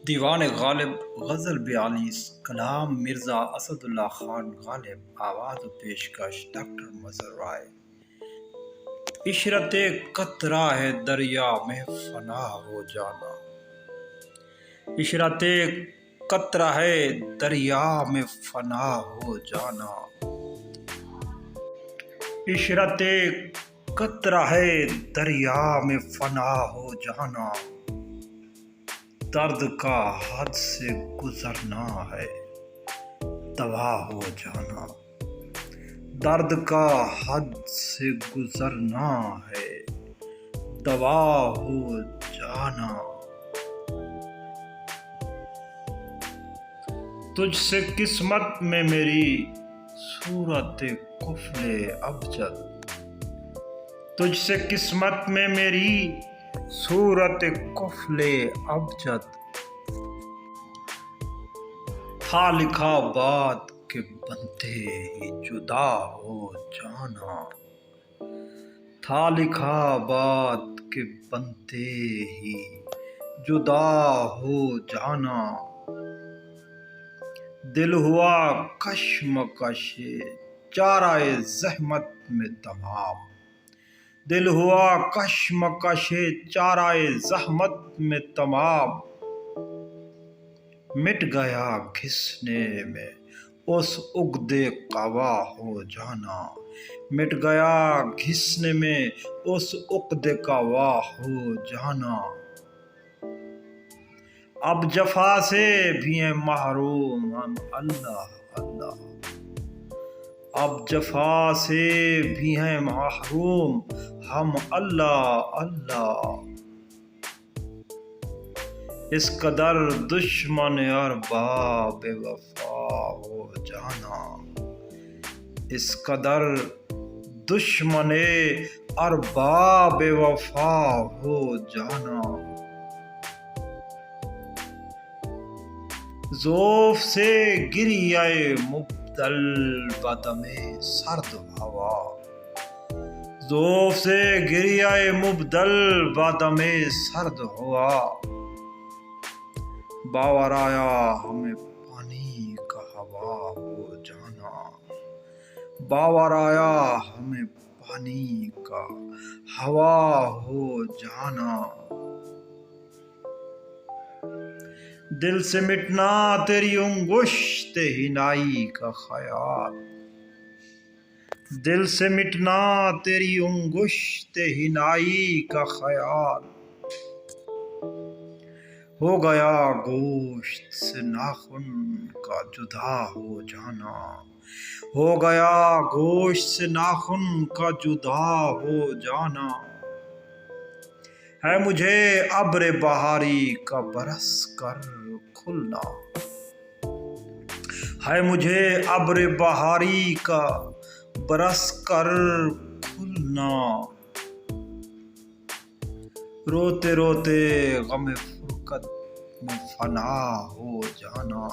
دیوان غالب غزل 42 کلام مرزا اسد اللہ خان غالب آواز و پیشکش ڈاکٹر مظہر رائے۔ عشرت قطرہ ہے دریا میں فنا ہو جانا، عشرت قطرہ ہے دریا میں فنا ہو جانا، عشرت قطرہ ہے دریا میں فنا ہو جانا، درد کا حد سے گزرنا ہے دوا ہو جانا، درد کا حد سے گزرنا ہے دوا ہو جانا، تجھ سے قسمت میں میری صورت کفل ابجد، تجھ سے قسمت میں میری صورت کفل ابجد، تھا لکھا بات کے بنتے ہی جدا ہو جانا، تھا لکھا بات کے بنتے ہی جدا ہو جانا، دل ہوا کشمکش چارہ زحمت میں تمام، دل ہوا کشمکش چارہ زحمت میں تمام، مٹ گیا گھسنے میں اس عقد قوا ہو جانا، مٹ گیا گھسنے میں اس عقد قوا ہو جانا، اب جفا سے بھی ہیں محروم ہم اللہ اللہ، اب جفا سے بھی ہیں محروم ہم اللہ اللہ، اس قدر دشمن ارباب وفا ہو جانا، اس قدر دشمن ارباب وفا ہو جانا، ذوف سے گری آئے مبدل بدم سرد ہوا، ذوف سے گری آئے مبدل بدم سرد ہوا، باور آیا ہمیں پانی کا ہوا ہو جانا، باور آیا ہمیں پانی کا ہوا ہو جانا، دل سے مٹنا تیری انگشت ہنائی کا خیال، دل سے مٹنا تیری انگشت ہنائی کا خیال، ہو گیا گوشت سے ناخن کا جدا ہو جانا، ہو گیا گوشت سے ناخن کا جدا ہو جانا، ہے مجھے ابر بہاری کا برس کر کھلنا، ہے مجھے ابر بہاری کا برس کر کھلنا، روتے روتے غم فرقت میں فنا ہو جانا،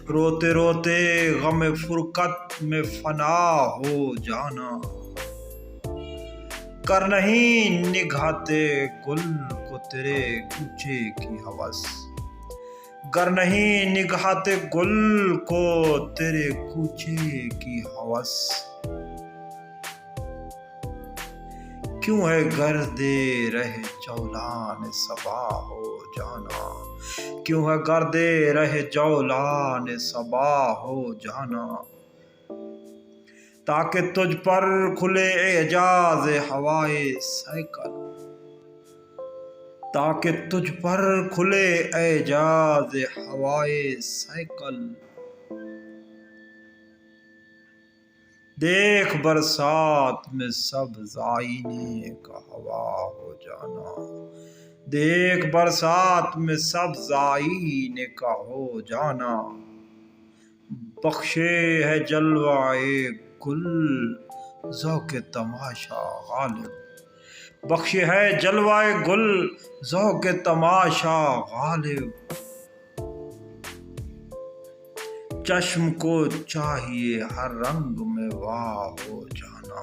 روتے روتے غم فرقت میں فنا ہو جانا، کر نہیں نگہتے گل کو تیرے کوچے کی ہوس، گر نہیں نگہتے گل کو تیرے کوچے کی ہوس، کیوں ہے گرد رہ جولان صبا ہو جانا، کیوں ہے گرد رہ جولان صبا ہو جانا، تاکہ تجھ پر کھلے اعجاز ہوائے سائیکل، تاکہ تجھ پر کھلے اعجاز ہوائے سائیکل، دیکھ برسات میں سبز آئینے کا ہوا ہو جانا، دیکھ برسات میں سبز آئینے کا ہو جانا، بخشے ہے جلوائے گل ذوق تماشا غالب، بخشے ہے جلوائے گل ذوق تماشا غالب، چشم کو چاہیے ہر رنگ میں واہ ہو جانا،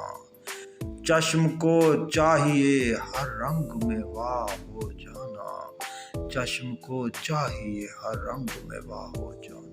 چشم کو چاہیے ہر رنگ میں واہ ہو جانا، چشم کو چاہیے ہر رنگ میں واہ ہو جانا.